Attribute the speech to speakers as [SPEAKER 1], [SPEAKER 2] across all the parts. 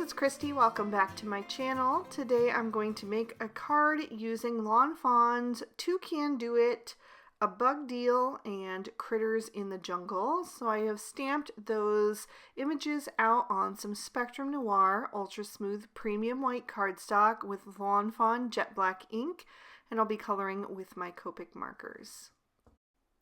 [SPEAKER 1] it's Christy. Welcome back to my channel. Today I'm going to make a card using Lawn Fawn's Toucan Do It, A Bug Deal, and Critters in the Jungle. So I have stamped those images out on some Spectrum Noir Ultra Smooth Premium White cardstock with Lawn Fawn Jet Black ink, and I'll be coloring with my Copic markers.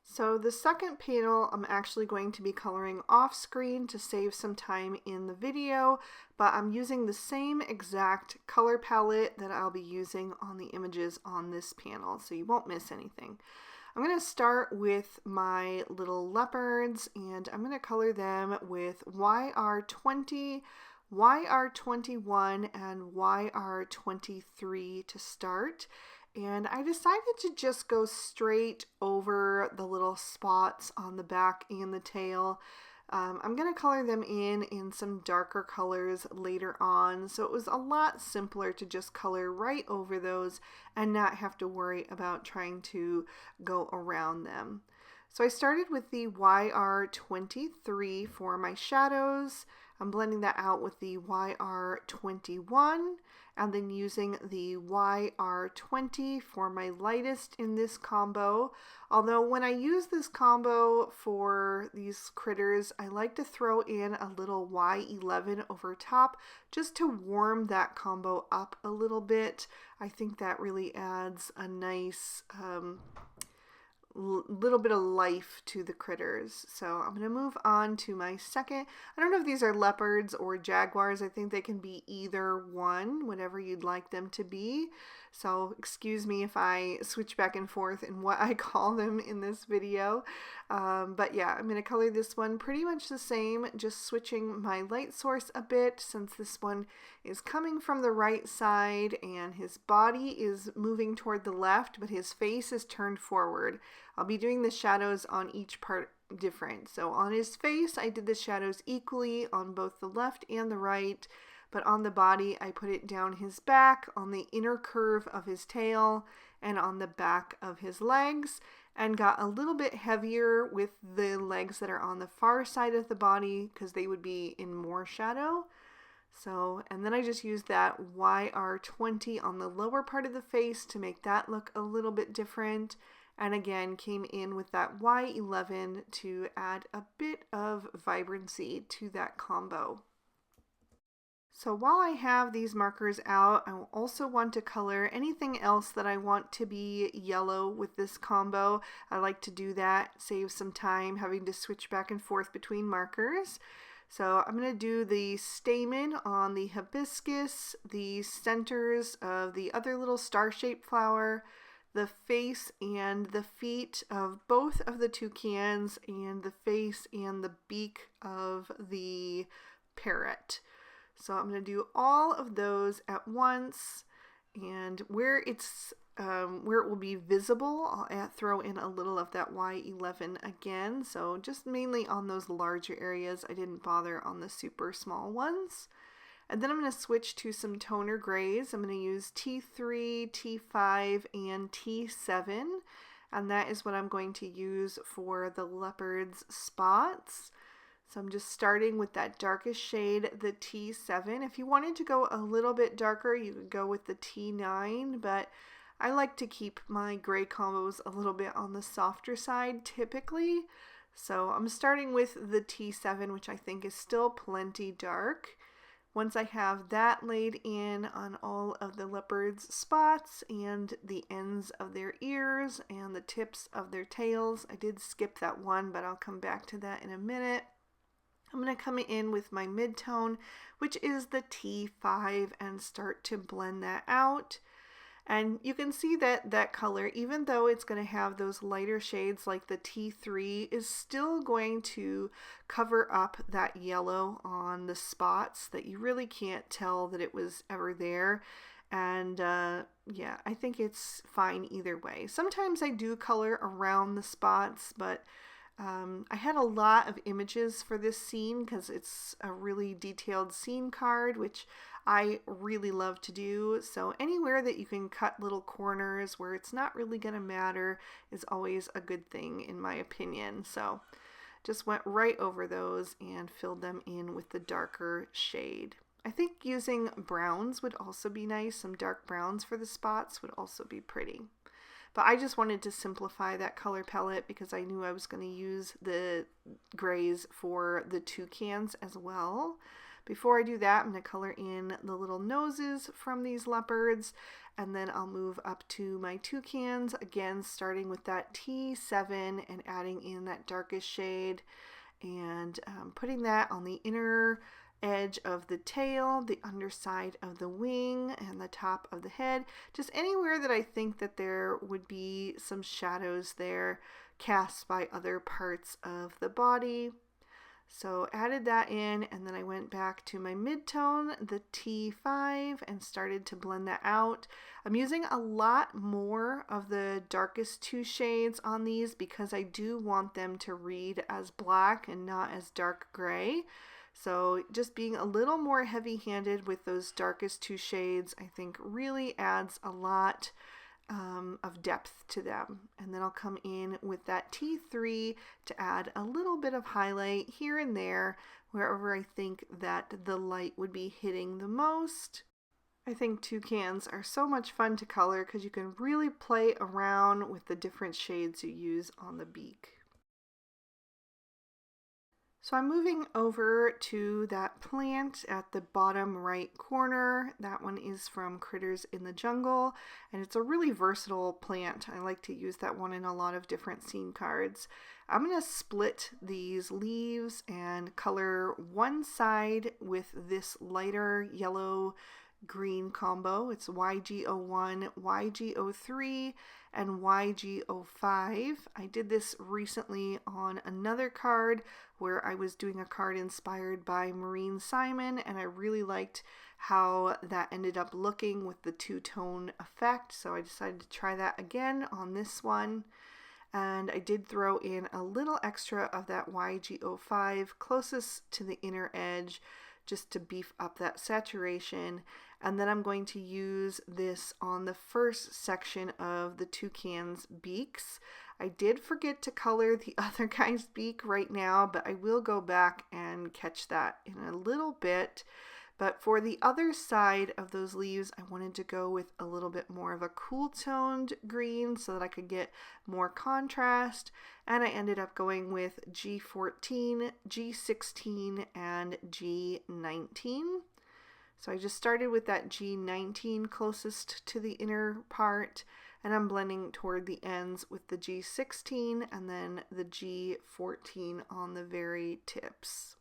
[SPEAKER 1] So the second panel I'm actually going to be coloring off screen to save some time in the video, but I'm using the same exact color palette that I'll be using on the images on this panel, so you won't miss anything. I'm going to start with my little leopards, and I'm going to color them with YR20, YR21, and YR23 to start. And I decided to just go straight over the little spots on the back and the tail. I'm going to color them in some darker colors later on, so it was a lot simpler to just color right over those and not have to worry about trying to go around them. So I started with the YR23 for my shadows. I'm blending that out with the YR21 and then using the YR20 for my lightest in this combo. Although when I use this combo for these critters, I like to throw in a little Y11 over top just to warm that combo up a little bit. I think that really adds a nice little bit of life to the critters. So I'm going to move on to my second. I don't know if these are leopards or jaguars. I think they can be either one, whatever you'd like them to be. So excuse me if I switch back and forth in what I call them in this video. But yeah, I'm going to color this one pretty much the same, just switching my light source a bit since this one is coming from the right side and his body is moving toward the left, but his face is turned forward. I'll be doing the shadows on each part different. So on his face, I did the shadows equally on both the left and the right, but on the body, I put it down his back, on the inner curve of his tail, and on the back of his legs, and got a little bit heavier with the legs that are on the far side of the body because they would be in more shadow. So, and then I just used that YR20 on the lower part of the face to make that look a little bit different. And again, came in with that Y11 to add a bit of vibrancy to that combo. So while I have these markers out, I also want to color anything else that I want to be yellow with this combo. I like to do that, save some time having to switch back and forth between markers. So I'm going to do the stamen on the hibiscus, the centers of the other little star-shaped flower, the face and the feet of both of the toucans, and the face and the beak of the parrot. So I'm going to do all of those at once, and where it's where it will be visible, I'll throw in a little of that Y11 again. So just mainly on those larger areas. I didn't bother on the super small ones. And then I'm going to switch to some toner grays. I'm going to use T3, T5, and T7. And that is what I'm going to use for the leopard's spots. So I'm just starting with that darkest shade, the T7. If you wanted to go a little bit darker, you could go with the T9, but I like to keep my gray combos a little bit on the softer side typically. So I'm starting with the T7, which I think is still plenty dark. Once I have that laid in on all of the leopard's spots and the ends of their ears and the tips of their tails, I did skip that one, but I'll come back to that in a minute. I'm going to come in with my mid-tone, which is the T5, and start to blend that out. And you can see that that color, even though it's going to have those lighter shades like the T3, is still going to cover up that yellow on the spots that you really can't tell that it was ever there. And yeah, I think it's fine either way. Sometimes I do color around the spots, but I had a lot of images for this scene because it's a really detailed scene card, which I really love to do. So anywhere that you can cut little corners where it's not really going to matter is always a good thing in my opinion. So just went right over those and filled them in with the darker shade. I think using browns would also be nice. Some dark browns for the spots would also be pretty. But I just wanted to simplify that color palette because I knew I was going to use the grays for the toucans as well. Before I do that, I'm going to color in the little noses from these leopards, and then I'll move up to my toucans, again starting with that T7 and adding in that darkest shade and putting that on the inner edge of the tail, the underside of the wing, and the top of the head. Just anywhere that I think that there would be some shadows there cast by other parts of the body. So added that in, and then I went back to my mid-tone, the T5, and started to blend that out. I'm using a lot more of the darkest two shades on these because I do want them to read as black and not as dark gray. So just being a little more heavy-handed with those darkest two shades, I think really adds a lot of depth to them. And then I'll come in with that T3 to add a little bit of highlight here and there wherever I think that the light would be hitting the most. I think toucans are so much fun to color because you can really play around with the different shades you use on the beak. So I'm moving over to that plant at the bottom right corner. That one is from Critters in the Jungle, and it's a really versatile plant. I like to use that one in a lot of different scene cards. I'm going to split these leaves and color one side with this lighter yellow green combo. It's YG01, YG03, and YG05. I did this recently on another card where I was doing a card inspired by Maureen Simon, and I really liked how that ended up looking with the two-tone effect, so I decided to try that again on this one. And I did throw in a little extra of that YG05 closest to the inner edge just to beef up that saturation. And then I'm going to use this on the first section of the toucan's beaks. I did forget to color the other guy's beak right now, but I will go back and catch that in a little bit. But for the other side of those leaves, I wanted to go with a little bit more of a cool toned green so that I could get more contrast. And I ended up going with G14, G16, and G19. So I just started with that G19 closest to the inner part, and I'm blending toward the ends with the G16 and then the G14 on the very tips.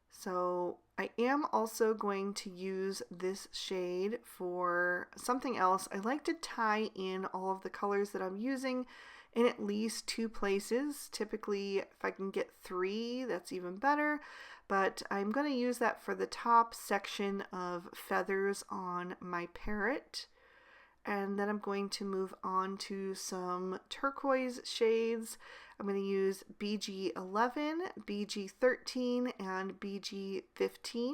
[SPEAKER 1] So I am also going to use this shade for something else. I like to tie in all of the colors that I'm using in at least two places. Typically, if I can get three, that's even better. But I'm going to use that for the top section of feathers on my parrot. And then I'm going to move on to some turquoise shades. I'm going to use BG11, BG13, and BG15.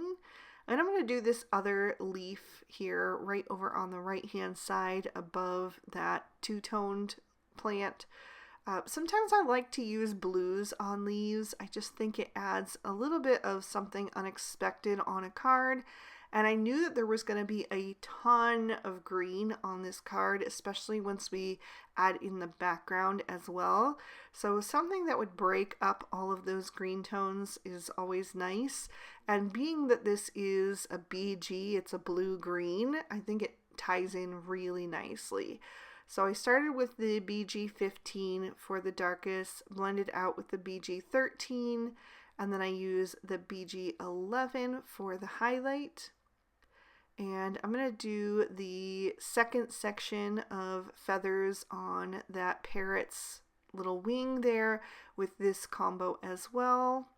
[SPEAKER 1] And I'm going to do this other leaf here right over on the right hand side above that two-toned plant. Sometimes I like to use blues on leaves. I just think it adds a little bit of something unexpected on a card. And I knew that there was going to be a ton of green on this card, especially once we add in the background as well. So something that would break up all of those green tones is always nice. And being that this is a BG, it's a blue-green, I think it ties in really nicely. So I started with the BG15 for the darkest, blended out with the BG13, and then I use the BG11 for the highlight. And I'm going to do the second section of feathers on that parrot's little wing there with this combo as well.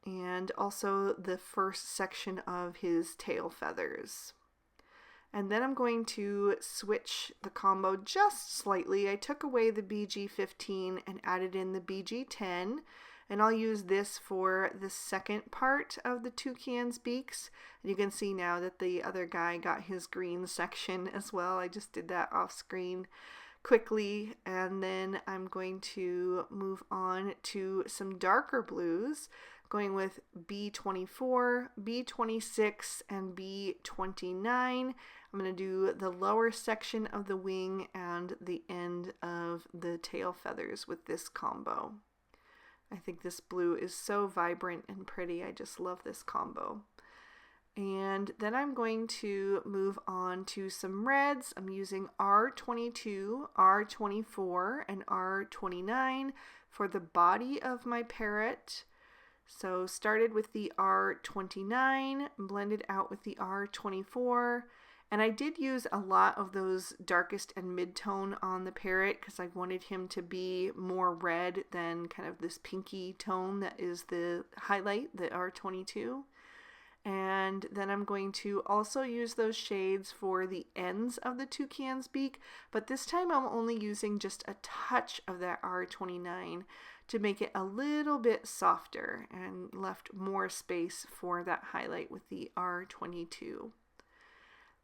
[SPEAKER 1] And also the first section of his tail feathers. And then I'm going to switch the combo just slightly. I took away the BG15 and added in the BG10. And I'll use this for the second part of the toucan's beaks. And you can see now that the other guy got his green section as well. I just did that off screen quickly. And then I'm going to move on to some darker blues. I'm going with B24, B26, and B29. I'm going to do the lower section of the wing and the end of the tail feathers with this combo. I think this blue is so vibrant and pretty. I just love this combo. And then I'm going to move on to some reds. I'm using R22, R24, and R29 for the body of my parrot. So started with the R29, blended out with the R24, and I did use a lot of those darkest and mid-tone on the parrot because I wanted him to be more red than kind of this pinky tone that is the highlight, the R22. And then I'm going to also use those shades for the ends of the toucan's beak, but this time I'm only using just a touch of that R29 to make it a little bit softer and left more space for that highlight with the R22.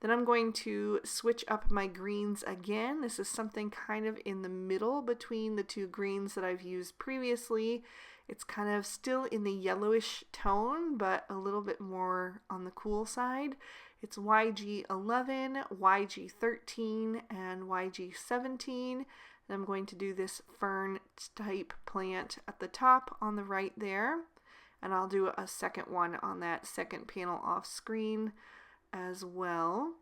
[SPEAKER 1] Then I'm going to switch up my greens again. This is something kind of in the middle between the two greens that I've used previously. It's kind of still in the yellowish tone, but a little bit more on the cool side. It's YG11, YG13, and YG17. And I'm going to do this fern type plant at the top on the right there. And I'll do a second one on that second panel off screen as well.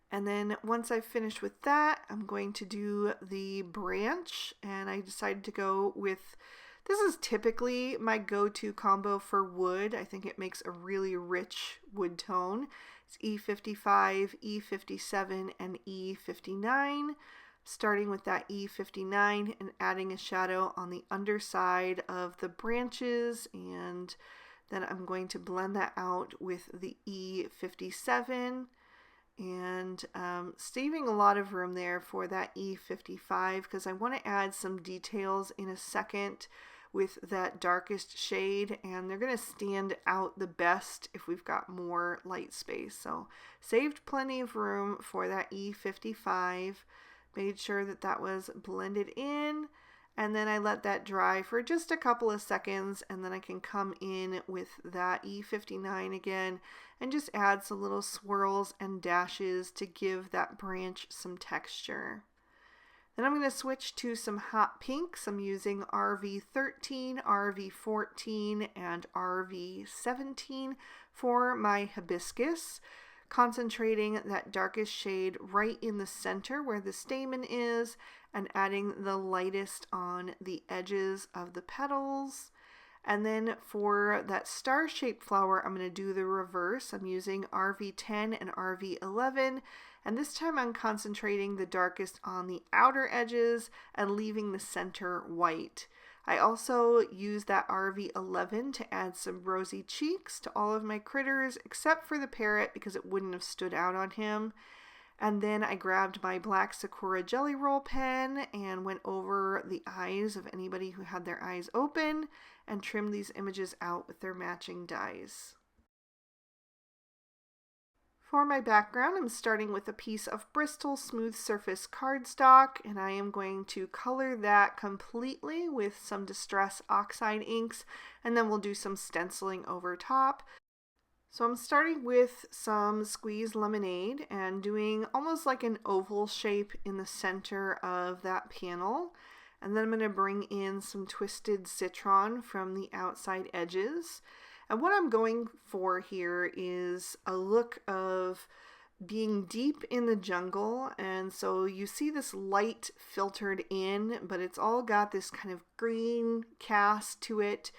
[SPEAKER 1] And then once I've finished with that, I'm going to do the branch, and I decided to go with, this is typically my go-to combo for wood. I think it makes a really rich wood tone. It's E55, E57, and E59. Starting with that E59 and adding a shadow on the underside of the branches, and then I'm going to blend that out with the E57 and saving a lot of room there for that E55 because I want to add some details in a second with that darkest shade, and they're going to stand out the best if we've got more light space. So saved plenty of room for that E55, made sure that that was blended in, and then I let that dry for just a couple of seconds, and then I can come in with that E59 again and just add some little swirls and dashes to give that branch some texture. Then I'm going to switch to some hot pinks. I'm using RV13, RV14, and RV17 for my hibiscus, concentrating that darkest shade right in the center where the stamen is and adding the lightest on the edges of the petals. And then for that star-shaped flower, I'm going to do the reverse. I'm using RV10 and RV11, and this time I'm concentrating the darkest on the outer edges and leaving the center white. I also use that RV11 to add some rosy cheeks to all of my critters, except for the parrot because it wouldn't have stood out on him. And then I grabbed my black Sakura Jelly Roll pen and went over the eyes of anybody who had their eyes open and trimmed these images out with their matching dies. For my background, I'm starting with a piece of Bristol Smooth Surface cardstock, and I am going to color that completely with some Distress Oxide Inks, and then we'll do some stenciling over top. So I'm starting with some Squeeze Lemonade and doing almost like an oval shape in the center of that panel. And then I'm going to bring in some Twisted Citron from the outside edges. And what I'm going for here is a look of being deep in the jungle, and so you see this light filtered in, but it's all got this kind of green cast to it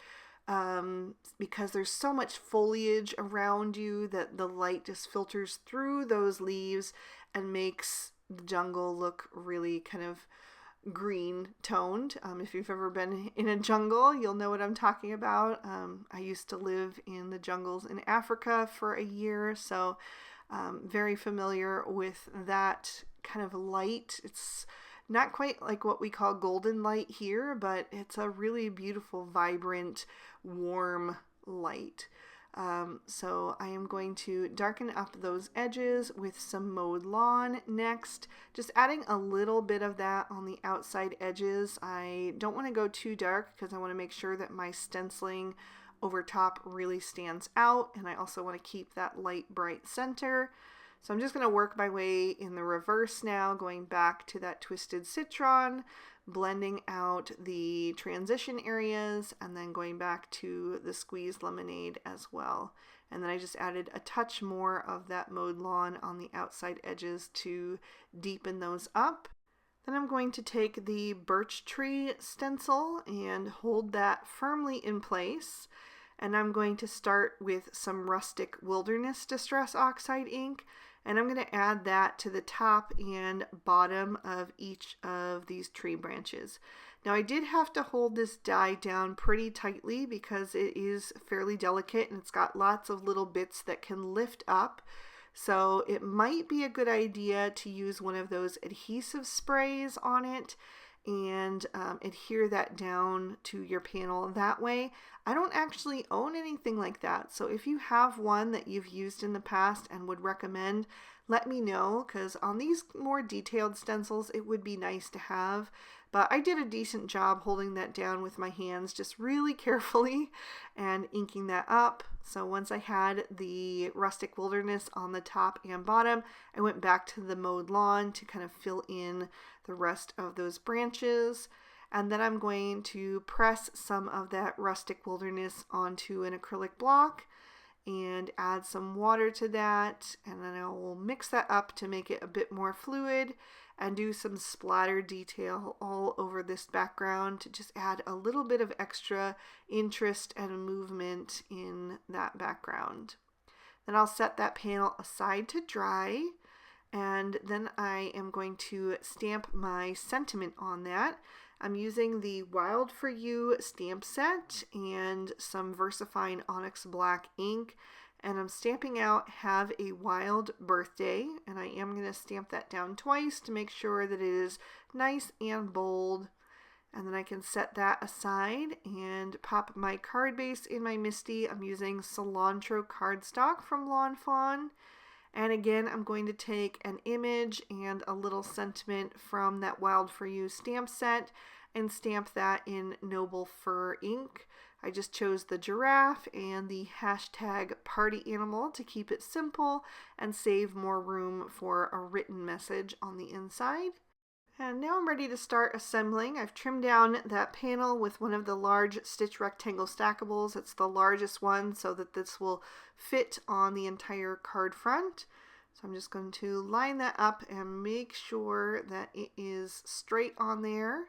[SPEAKER 1] because there's so much foliage around you that the light just filters through those leaves and makes the jungle look really kind of green toned. If you've ever been in a jungle, you'll know what I'm talking about. I used to live in the jungles in Africa for a year, so very familiar with that kind of light. It's not quite like what we call golden light here, but it's a really beautiful, vibrant, warm light. So I am going to darken up those edges with some mowed lawn next, just adding a little bit of that on the outside edges. I don't want to go too dark because I want to make sure that my stenciling over top really stands out, and I also want to keep that light bright center. So I'm just going to work my way in the reverse now, going back to that twisted citron, blending out the transition areas, and then going back to the squeezed lemonade as well. And then I just added a touch more of that mowed lawn on the outside edges to deepen those up. Then I'm going to take the birch tree stencil and hold that firmly in place. And I'm going to start with some rustic wilderness Distress Oxide ink, and I'm going to add that to the top and bottom of each of these tree branches. Now I did have to hold this die down pretty tightly because it is fairly delicate and it's got lots of little bits that can lift up. So it might be a good idea to use one of those adhesive sprays on it and adhere that down to your panel that way. I don't actually own anything like that, so if you have one that you've used in the past and would recommend, let me know, because on these more detailed stencils it would be nice to have. But I did a decent job holding that down with my hands just really carefully and inking that up. So once I had the rustic wilderness on the top and bottom, I went back to the mowed lawn to kind of fill in the rest of those branches. And then I'm going to press some of that rustic wilderness onto an acrylic block and add some water to that. And then I will mix that up to make it a bit more fluid and do some splatter detail all over this background to just add a little bit of extra interest and movement in that background. Then I'll set that panel aside to dry, and then I am going to stamp my sentiment on that. I'm using the Wild For You stamp set and some VersaFine Onyx Black ink, and I'm stamping out Have a Wild Birthday, and I am going to stamp that down twice to make sure that it is nice and bold. And then I can set that aside and pop my card base in my MISTI. I'm using Cilantro cardstock from Lawn Fawn. And again, I'm going to take an image and a little sentiment from that Wild For You stamp set and stamp that in Noble Fur ink. I just chose the giraffe and the hashtag party animal to keep it simple and save more room for a written message on the inside. And now I'm ready to start assembling. I've trimmed down that panel with one of the large stitch rectangle stackables. It's the largest one so that this will fit on the entire card front. So I'm just going to line that up and make sure that it is straight on there.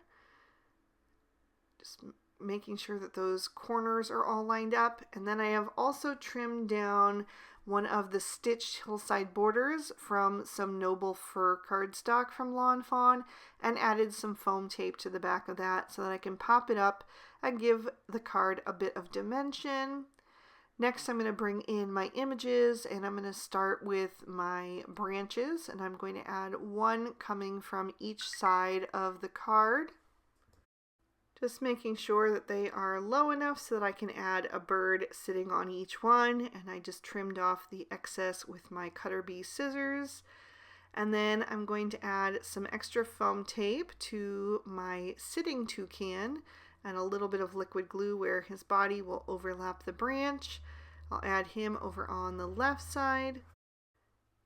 [SPEAKER 1] Just making sure that those corners are all lined up. And then I have also trimmed down one of the stitched hillside borders from some Noble Fur cardstock from Lawn Fawn and added some foam tape to the back of that so that I can pop it up and give the card a bit of dimension. Next, I'm going to bring in my images, and I'm going to start with my branches, and I'm going to add one coming from each side of the card. Just making sure that they are low enough so that I can add a bird sitting on each one, and I just trimmed off the excess with my cutter bee scissors. And then I'm going to add some extra foam tape to my sitting toucan and a little bit of liquid glue where his body will overlap the branch. I'll add him over on the left side.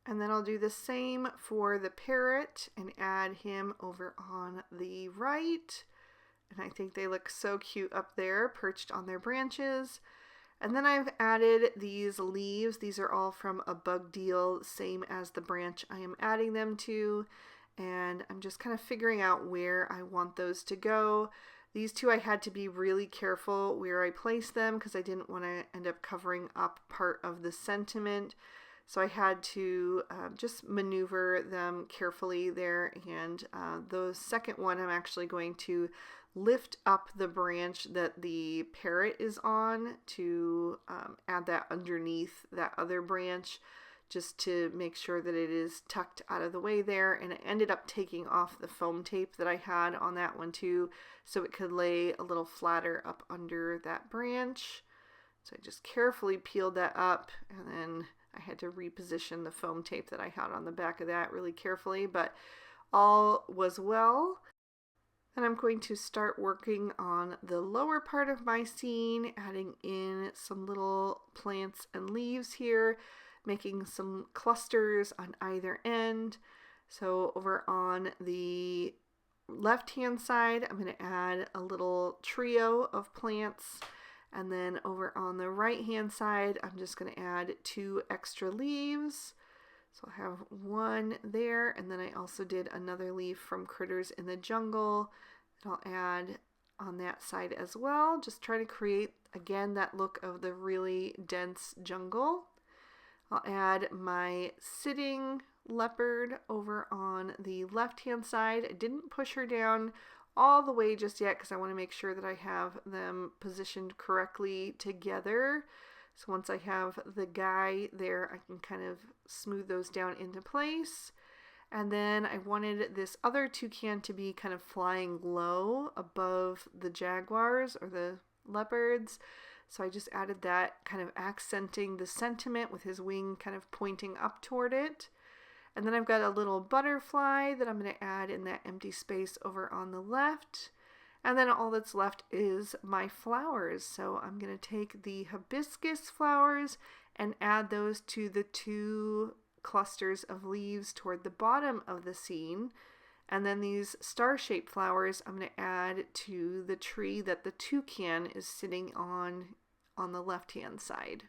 [SPEAKER 1] And then I'll do the same for the parrot and add him over on the right. And I think they look so cute up there, perched on their branches. And then I've added these leaves. These are all from a bug deal, same as the branch I am adding them to. And I'm just kind of figuring out where I want those to go. These two I had to be really careful where I placed them because I didn't want to end up covering up part of the sentiment. So I had to just maneuver them carefully there. And the second one I'm actually going to lift up the branch that the parrot is on to add that underneath that other branch just to make sure that it is tucked out of the way there. And I ended up taking off the foam tape that I had on that one too so it could lay a little flatter up under that branch. So I just carefully peeled that up, and then I had to reposition the foam tape that I had on the back of that really carefully, but all was well. And I'm going to start working on the lower part of my scene, adding in some little plants and leaves here, making some clusters on either end. So over on the left hand side, I'm going to add a little trio of plants, and then over on the right hand side, I'm just going to add 2 extra leaves. So I'll have one there, and then I also did another leaf from Critters in the Jungle that I'll add on that side as well. Just try to create, again, that look of the really dense jungle. I'll add my sitting leopard over on the left-hand side. I didn't push her down all the way just yet because I want to make sure that I have them positioned correctly together. So once I have the guy there, I can kind of smooth those down into place. And then I wanted this other toucan to be kind of flying low above the jaguars or the leopards. So I just added that, kind of accenting the sentiment with his wing kind of pointing up toward it. And then I've got a little butterfly that I'm going to add in that empty space over on the left. And then all that's left is my flowers. So I'm going to take the hibiscus flowers and add those to the 2 clusters of leaves toward the bottom of the scene. And then these star-shaped flowers I'm going to add to the tree that the toucan is sitting on the left-hand side.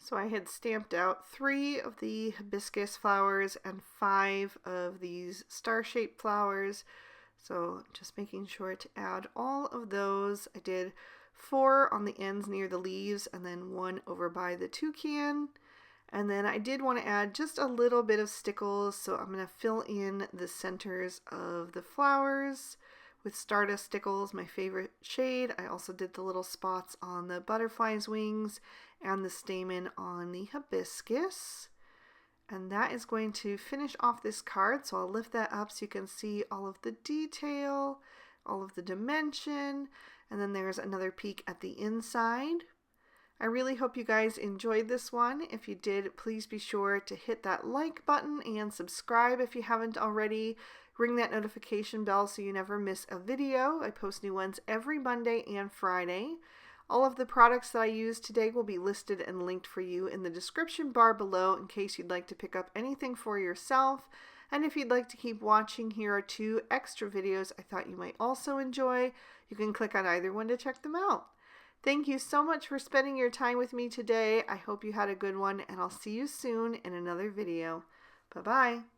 [SPEAKER 1] So I had stamped out 3 of the hibiscus flowers and 5 of these star-shaped flowers. So just making sure to add all of those. I did 4 on the ends near the leaves and then 1 over by the toucan. And then I did want to add just a little bit of stickles, so I'm going to fill in the centers of the flowers with Stardust Stickles, my favorite shade. I also did the little spots on the butterfly's wings and the stamen on the hibiscus. And that is going to finish off this card, so I'll lift that up so you can see all of the detail, all of the dimension, and then there's another peek at the inside. I really hope you guys enjoyed this one. If you did, please be sure to hit that like button and subscribe if you haven't already. Ring that notification bell so you never miss a video. I post new ones every Monday and Friday. All of the products that I used today will be listed and linked for you in the description bar below in case you'd like to pick up anything for yourself. And if you'd like to keep watching, here are 2 extra videos I thought you might also enjoy. You can click on either one to check them out. Thank you so much for spending your time with me today. I hope you had a good one, and I'll see you soon in another video. Bye-bye.